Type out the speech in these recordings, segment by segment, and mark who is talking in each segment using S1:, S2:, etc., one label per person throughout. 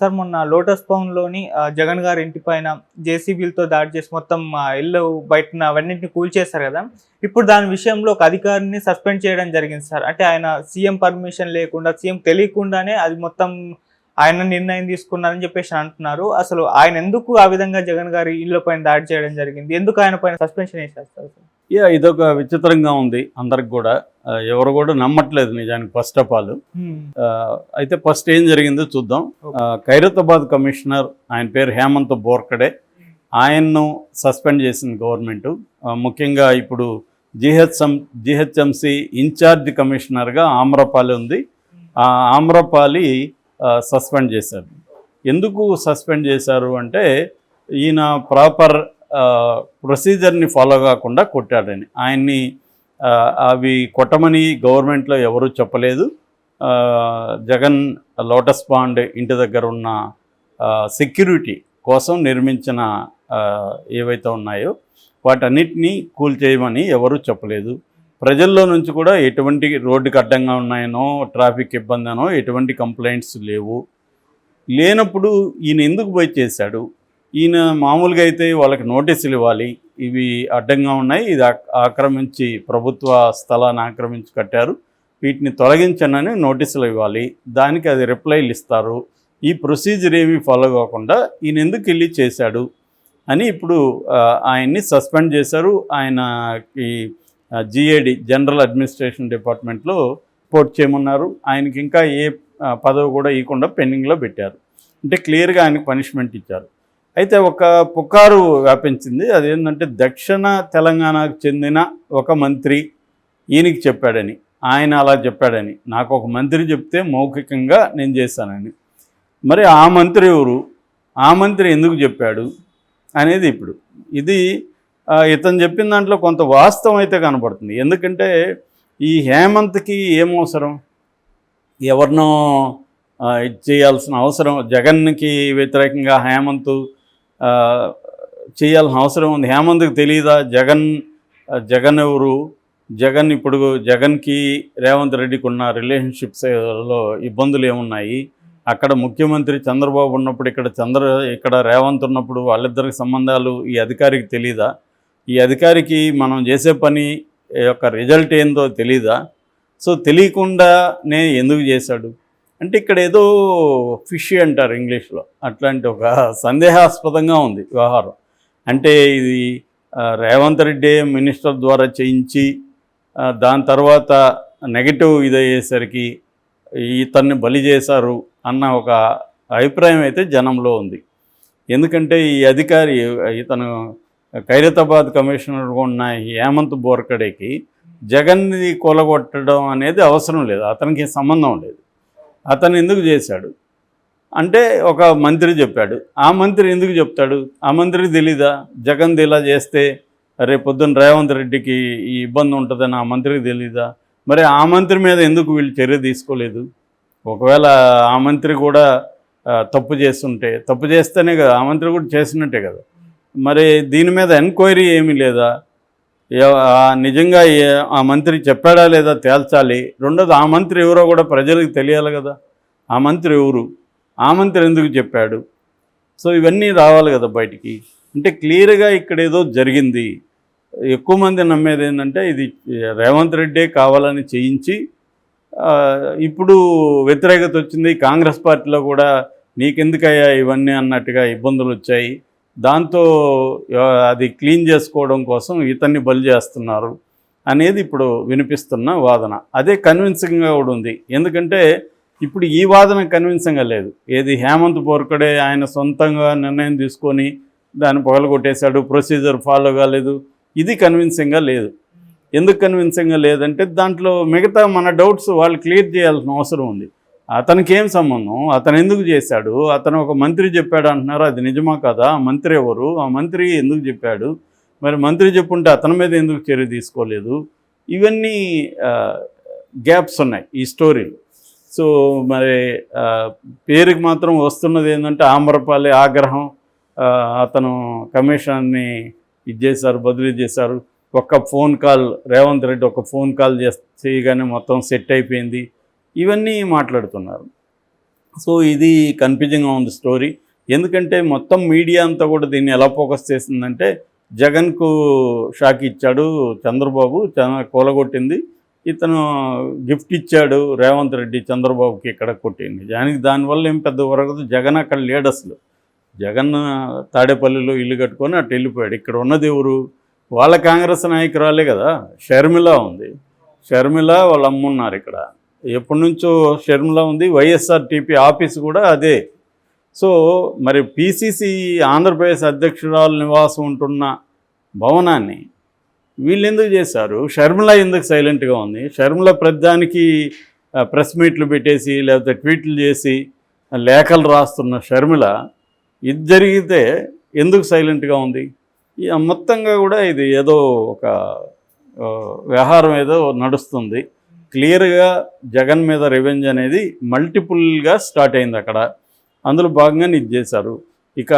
S1: Sir మొన్న lotus పౌండ్‌లోని Jagan గారి ఇంటి పైన జేసీబీలతో దాడి చేసి మొత్తం ఇల్లు బయటన అవన్నిటిని కూల్చేశారు కదా! ఇప్పుడు దాని విషయంలో ఒక అధికారిని సస్పెండ్ చేయడం జరిగింది సార్. అంటే ఆయన సీఎం పర్మిషన్ లేకుండా, సీఎం తెలియకుండానే అది మొత్తం ఆయన నిర్ణయం తీసుకున్నారని చెప్పేసి అంటున్నారు. అసలు ఆయన ఎందుకు ఆ విధంగా జగన్ గారి ఇళ్ళ పైన దాడి చేయడం జరిగింది? ఎందుకు ఆయన పైన సస్పెన్షన్ ఏసేస్తారు సార్?
S2: ఇదొక విచిత్రంగా ఉంది అందరికి కూడా. ఎవరు కూడా నమ్మట్లేదు నిజానికి ఫస్ట్ ఆఫ్ ఆల్. అయితే ఫస్ట్ ఏం జరిగిందో చూద్దాం. ఖైరతాబాద్ కమిషనర్, ఆయన పేరు హేమంత్ బోర్కడే, ఆయన్ను సస్పెండ్ చేసింది గవర్నమెంట్. ముఖ్యంగా ఇప్పుడు జిహెచ్ఎంసి ఇన్ఛార్జ్ కమిషనర్గా ఆమ్రపాలి ఉంది. ఆ ఆమ్రపాలి సస్పెండ్ చేశారు. ఎందుకు సస్పెండ్ చేశారు అంటే ఈయన ప్రాపర్ ప్రొసీజర్ని ఫాలో కాకుండా కొట్టాడని. ఆయన్ని అవి కొట్టమని గవర్నమెంట్లో ఎవరూ చెప్పలేదు. జగన్ లోటస్ పాండ్ ఇంటి దగ్గర ఉన్న సెక్యూరిటీ కోసం నిర్మించిన ఏవైతే ఉన్నాయో వాటన్నిటినీ కూల్చేయమని ఎవరూ చెప్పలేదు. ప్రజల్లో నుంచి కూడా ఎటువంటి రోడ్డుకి అడ్డంగా ఉన్నాయనో, ట్రాఫిక్ ఇబ్బంది అనో ఎటువంటి కంప్లైంట్స్ లేనప్పుడు ఈయన ఎందుకు పోయి చేశాడు? ఈయన మామూలుగా అయితే వాళ్ళకి నోటీసులు ఇవ్వాలి, ఇవి అడ్డంగా ఉన్నాయి, ఇది ఆక్రమించి ప్రభుత్వ స్థలాన్ని ఆక్రమించి కట్టారు, వీటిని తొలగించనని నోటీసులు ఇవ్వాలి, దానికి అది రిప్లైలు ఇస్తారు. ఈ ప్రొసీజర్ ఏమీ ఫాలో కాకుండా ఈయన ఎందుకు వెళ్ళి చేశాడు అని ఇప్పుడు ఆయన్ని సస్పెండ్ చేశారు. ఆయనకి జిఏడి జనరల్ అడ్మినిస్ట్రేషన్ డిపార్ట్మెంట్లో రిపోర్ట్ చేయమన్నారు. ఆయనకి ఇంకా ఏ పదవి కూడా ఇవ్వకుండా పెండింగ్లో పెట్టారు. అంటే క్లియర్గా ఆయనకు పనిష్మెంట్ ఇచ్చారు. అయితే ఒక పుకారు వ్యాపించింది. అదేంటంటే దక్షిణ తెలంగాణకు చెందిన ఒక మంత్రి ఈయనకి చెప్పాడని, ఆయన అలా చెప్పాడని, నాకు ఒక మంత్రి చెప్తే మౌఖికంగా నేను చేశానని. మరి ఆ మంత్రి ఎవరు, ఆ మంత్రి ఎందుకు చెప్పాడు అనేది ఇప్పుడు ఇది ఇతను చెప్పిన దాంట్లో కొంత వాస్తవం అయితే కనపడుతుంది. ఎందుకంటే ఈ హేమంత్కి ఏమవసరం, ఎవరినో చేయాల్సిన అవసరం, జగన్కి వ్యతిరేకంగా హేమంత్ చేయాల్సిన అవసరం ఉంది. హేమంత్కి తెలియదా జగన్ ఎవరు? ఇప్పుడు జగన్కి రేవంత్ రెడ్డికి ఉన్న రిలేషన్షిప్స్లో ఇబ్బందులు ఏమున్నాయి? అక్కడ ముఖ్యమంత్రి చంద్రబాబు ఉన్నప్పుడు ఇక్కడ రేవంత్ ఉన్నప్పుడు వాళ్ళిద్దరికి సంబంధాలు ఈ అధికారికి తెలీదా? ఈ అధికారికి మనం చేసే పని యొక్క రిజల్ట్ ఏందో తెలీదా? సో తెలియకుండానే ఎందుకు చేశాడు అంటే ఇక్కడ ఏదో ఫిష్ అంటారు ఇంగ్లీష్లో, అట్లాంటి ఒక సందేహాస్పదంగా ఉంది వ్యవహారం. అంటే ఇది రేవంత్ రెడ్డి మినిస్టర్ ద్వారా చేయించి దాని తర్వాత నెగటివ్ ఇదయ్యేసరికి ఇతన్ని బలి చేశారు అన్న ఒక అభిప్రాయం అయితే జనంలో ఉంది. ఎందుకంటే ఈ అధికారి ఇతను ఖైరతాబాద్ కమిషనర్గా ఉన్న హేమంత్ బోర్కడేకి జగన్ని కూలగొట్టడం అనేది అవసరం లేదు, అతనికి సంబంధం లేదు. అతను ఎందుకు చేశాడు అంటే ఒక మంత్రి చెప్పాడు. ఆ మంత్రి ఎందుకు చెప్తాడు? ఆ మంత్రికి తెలీదా జగన్ ఇలా చేస్తే రేపొద్దున రేవంత్ రెడ్డికి ఈ ఇబ్బంది ఉంటుందని ఆ మంత్రికి తెలీదా? మరి ఆ మంత్రి మీద ఎందుకు వీళ్ళు చర్య తీసుకోలేదు? ఒకవేళ ఆ మంత్రి కూడా తప్పు చేస్తేనే కదా, ఆ మంత్రి కూడా చేసినట్టే కదా. మరి దీని మీద ఎంక్వైరీ ఏమీ లేదా? నిజంగా ఆ మంత్రి చెప్పాడా లేదా తేల్చాలి. రెండోది ఆ మంత్రి ఎవరో కూడా ప్రజలకు తెలియాలి కదా. ఆ మంత్రి ఎవరు, ఆ మంత్రి ఎందుకు చెప్పాడు? సో ఇవన్నీ రావాలి కదా బయటికి. అంటే క్లియర్గా ఇక్కడ ఏదో జరిగింది. ఎక్కువ మంది నమ్మేది ఏంటంటే ఇది రేవంత్ రెడ్డే కావాలని చేయించి ఇప్పుడు వ్యతిరేకత వచ్చింది, కాంగ్రెస్ పార్టీలో కూడా నీకెందుకయ్యా ఇవన్నీ అన్నట్టుగా ఇబ్బందులు వచ్చాయి, దాంతో అది క్లీన్ చేసుకోవడం కోసం ఇతన్ని బలి చేస్తున్నారు అనేది ఇప్పుడు వినిపిస్తున్న వాదన. అదే కన్విన్సింగ్గా కూడా ఉంది. ఎందుకంటే ఇప్పుడు ఈ వాదన కన్విన్సింగ్గా లేదు. ఏది హేమంత్ బోర్కడే ఆయన సొంతంగా నిర్ణయం తీసుకొని దాన్ని పగలగొట్టేశాడు, ప్రొసీజర్ ఫాలో కాలేదు, ఇది కన్విన్సింగ్గా లేదు. ఎందుకు కన్విన్సింగ్గా లేదంటే దాంట్లో మిగతా మన డౌట్స్ వాళ్ళు క్లియర్ చేయాల్సిన అవసరం ఉంది. అతనికి ఏం సంబంధం, అతను ఎందుకు చేశాడు, అతను ఒక మంత్రి చెప్పాడు అంటున్నారు, అది నిజమా కదా? ఆ మంత్రి ఎవరు, ఆ మంత్రి ఎందుకు చెప్పాడు, మరి మంత్రి చెప్పుంటే అతని మీద ఎందుకు చర్య తీసుకోలేదు? ఇవన్నీ గ్యాప్స్ ఉన్నాయి ఈ స్టోరీలో. సో మరి పేరుకి మాత్రం వస్తున్నది ఏంటంటే ఆమ్రపాలి ఆగ్రహం, అతను కమిషన్ని బదిలీ చేశారు, ఒక్క ఫోన్ కాల్ రేవంత్ రెడ్డి ఒక ఫోన్ కాల్ చేయగానే మొత్తం సెట్ అయిపోయింది, ఇవన్నీ మాట్లాడుతున్నారు. సో ఇది కన్ఫ్యూజింగ్గా ఉంది స్టోరీ. ఎందుకంటే మొత్తం మీడియా అంతా కూడా దీన్ని ఎలా ఫోకస్ చేసిందంటే జగన్కు షాక్ ఇచ్చాడు చంద్రబాబు, కూలగొట్టింది, ఇతను గిఫ్ట్ ఇచ్చాడు రేవంత్ రెడ్డి చంద్రబాబుకి ఇక్కడ కొట్టింది. నిజానికి దానివల్ల ఏం పెద్ద వరకదు. జగన్ అక్కడ లేడు అసలు. జగన్ తాడేపల్లిలో ఇల్లు కట్టుకొని అటు వెళ్ళిపోయాడు. ఇక్కడ ఉన్నది ఎవరు? వాళ్ళ కాంగ్రెస్ నాయకురాలే కదా, షర్మిల ఉంది. షర్మిల వాళ్ళ అమ్మ ఉన్నారు ఇక్కడ. ఎప్పటి నుంచో షర్మిల ఉంది. వైఎస్ఆర్టీపీ ఆఫీస్ కూడా అదే. సో మరి పిసిసి ఆంధ్రప్రదేశ్ అధ్యక్షురాలు నివాసం ఉంటున్న భవనాన్ని వీళ్ళు ఎందుకు చేశారు? షర్మిల ఎందుకు సైలెంట్గా ఉంది? షర్మిల ప్రతిదానికి ప్రెస్ మీట్లు పెట్టేసి లేకపోతే ట్వీట్లు చేసి లేఖలు రాస్తున్న షర్మిల ఇది జరిగితే ఎందుకు సైలెంట్గా ఉంది? మొత్తంగా కూడా ఇది ఏదో ఒక వ్యవహారం ఏదో నడుస్తుంది. క్లియర్గా జగన్ మీద రివెంజ్ అనేది మల్టిపుల్గా స్టార్ట్ అయింది అక్కడ. అందులో భాగంగానే ఇది చేశారు. ఇక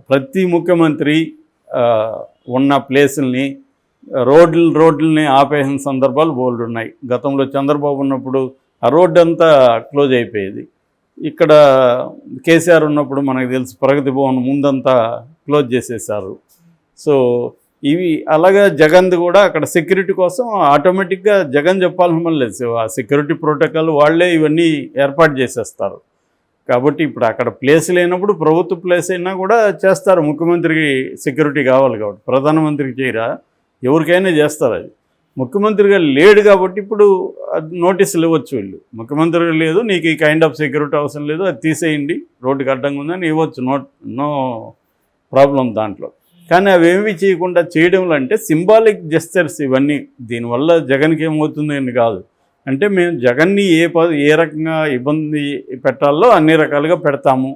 S2: ప్రతి ముఖ్యమంత్రి ఉన్న ప్లేసుల్ని రోడ్లని ఆపేసిన సందర్భాలు బోల్డ్ ఉన్నాయి. గతంలో చంద్రబాబు ఉన్నప్పుడు ఆ రోడ్డు అంతా క్లోజ్ అయిపోయేది. ఇక్కడ కేసీఆర్ ఉన్నప్పుడు మనకు తెలుసు ప్రగతి భవన్ ముందంతా క్లోజ్ చేసేసారు. సో ఇవి అలాగా జగన్ది కూడా అక్కడ సెక్యూరిటీ కోసం ఆటోమేటిక్గా జగన్ చెప్పాల్సిన పని లేదు. ఆ సెక్యూరిటీ ప్రోటోకాల్ వాళ్ళే ఇవన్నీ ఏర్పాటు చేసేస్తారు. కాబట్టి ఇప్పుడు అక్కడ ప్లేస్ లేనప్పుడు ప్రభుత్వ ప్లేస్ అయినా కూడా చేస్తారు. ముఖ్యమంత్రికి సెక్యూరిటీ కావాలి కాబట్టి ప్రధానమంత్రికి చేయరా, ఎవరికైనా చేస్తారు. అది ముఖ్యమంత్రిగా లేడు కాబట్టి ఇప్పుడు నోటీసులు ఇవ్వచ్చు వీళ్ళు. ముఖ్యమంత్రిగా లేదు, నీకు ఈ కైండ్ ఆఫ్ సెక్యూరిటీ అవసరం లేదు, అది తీసేయండి, రోడ్డుకి అడ్డంగా ఉందని ఇవ్వచ్చు. నో ప్రాబ్లం దాంట్లో. కానీ అవేమి చేయకుండా చేయడంలో అంటే సింబాలిక్ జెస్చర్స్ ఇవన్నీ. దీనివల్ల జగన్కి ఏమవుతుంది అని కాదు. అంటే మేము జగన్ని ఏ రకంగా ఇబ్బంది పెట్టాలో అన్ని రకాలుగా పెడతాము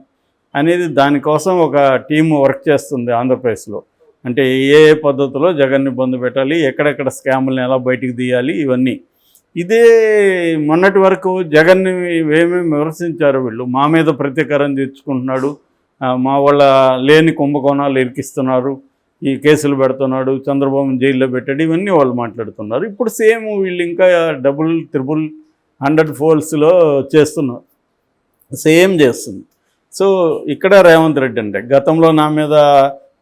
S2: అనేది దానికోసం ఒక టీం వర్క్ చేస్తుంది ఆంధ్రప్రదేశ్లో. అంటే ఏ పద్ధతిలో జగన్ని ఇబ్బంది పెట్టాలి, ఎక్కడెక్కడ స్కాములను ఎలా బయటికి తీయాలి, ఇవన్నీ. ఇదే మొన్నటి వరకు జగన్ని ఏమేమి విమర్శించారు వీళ్ళు. మా మీద ప్రతీకారం తీర్చుకుంటున్నాడు, మా వాళ్ళ లేని కుంభకోణాలు ఇరికిస్తున్నారు, ఈ కేసులు పెడుతున్నాడు, చంద్రబాబుని జైల్లో పెట్టాడు, ఇవన్నీ వాళ్ళు మాట్లాడుతున్నారు. ఇప్పుడు సేమ్ వీళ్ళు ఇంకా డబుల్ 100 ఫోల్స్లో చేస్తున్నారు, సేమ్ చేస్తుంది. సో ఇక్కడ రేవంత్ రెడ్డి అంటే గతంలో నా మీద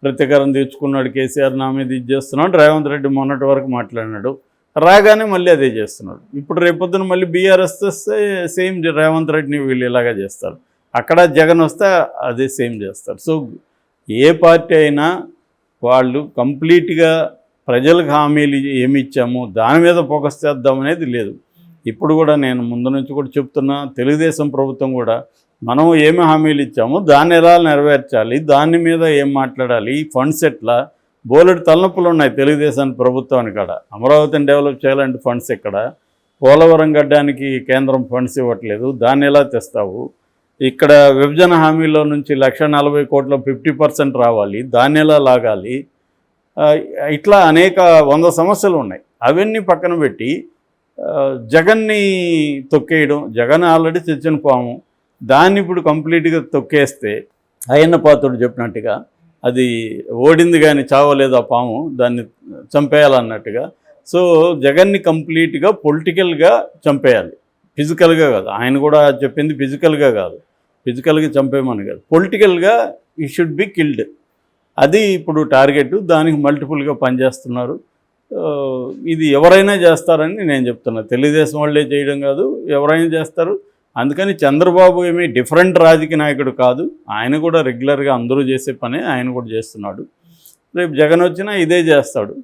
S2: ప్రతీకారం తీర్చుకున్నాడు కేసీఆర్, నా మీద ఇది చేస్తున్నాడు, రేవంత్ రెడ్డి మొన్నటి వరకు మాట్లాడినాడు, రాగానే మళ్ళీ అదే చేస్తున్నాడు. ఇప్పుడు రేపొద్దున మళ్ళీ బీఆర్ఎస్ వస్తే సేమ్ రేవంత్ రెడ్డిని వీళ్ళు ఇలాగా చేస్తారు. అక్కడ జగన్ వస్తే అదే సేమ్ చేస్తారు. సో ఏ పార్టీ అయినా వాళ్ళు కంప్లీట్గా ప్రజలకు హామీలు ఏమి ఇచ్చామో దాని మీద ఫోకస్ చేద్దామనేది లేదు. ఇప్పుడు కూడా నేను ముందు నుంచి కూడా చెప్తున్నా, తెలుగుదేశం ప్రభుత్వం కూడా మనం ఏమి హామీలు ఇచ్చామో దాన్ని ఎలా నెరవేర్చాలి, దాని మీద ఏం మాట్లాడాలి, ఈ ఫండ్స్ ఎట్లా, బోలెడు తలనొప్పులు ఉన్నాయి తెలుగుదేశం ప్రభుత్వానికి. కాడ అమరావతిని డెవలప్ చేయాలంటే ఫండ్స్ ఎక్కడ, పోలవరం గడ్డానికి కేంద్రం ఫండ్స్ ఇవ్వట్లేదు, దాన్ని ఎలా తెస్తావు, ఇక్కడ విభజన హామీలో నుంచి 140 కోట్ల 50% రావాలి, దాన్ని ఎలా లాగాలి, ఇట్లా అనేక 100 సమస్యలు ఉన్నాయి. అవన్నీ పక్కన పెట్టి జగన్ని తొక్కేయడం, జగన్ ఆల్రెడీ తెచ్చిన పాము, దాన్ని ఇప్పుడు కంప్లీట్గా తొక్కేస్తే అయ్యన్న పాత్రుడు చెప్పినట్టుగా అది ఓడింది కానీ చావలేదు ఆ పాము, దాన్ని చంపేయాలన్నట్టుగా. సో జగన్ని కంప్లీట్గా పొలిటికల్గా చంపేయాలి, ఫిజికల్గా కాదు. ఆయన కూడా చెప్పింది ఫిజికల్గా కాదు, ఫిజికల్గా చంపేమని కాదు, పొలిటికల్గా ఈ షుడ్ బి కిల్డ్. అది ఇప్పుడు టార్గెట్. దానికి మల్టిపుల్గా పనిచేస్తున్నారు. ఇది ఎవరైనా చేస్తారని నేను చెప్తున్నా. తెలుగుదేశం వాళ్ళే చేయడం కాదు, ఎవరైనా చేస్తారు. అందుకని చంద్రబాబు ఏమీ డిఫరెంట్ రాజకీయ నాయకుడు కాదు. ఆయన కూడా రెగ్యులర్గా అందరూ చేసే పనే ఆయన కూడా చేస్తున్నాడు. రేపు జగన్ వచ్చినా ఇదే చేస్తాడు.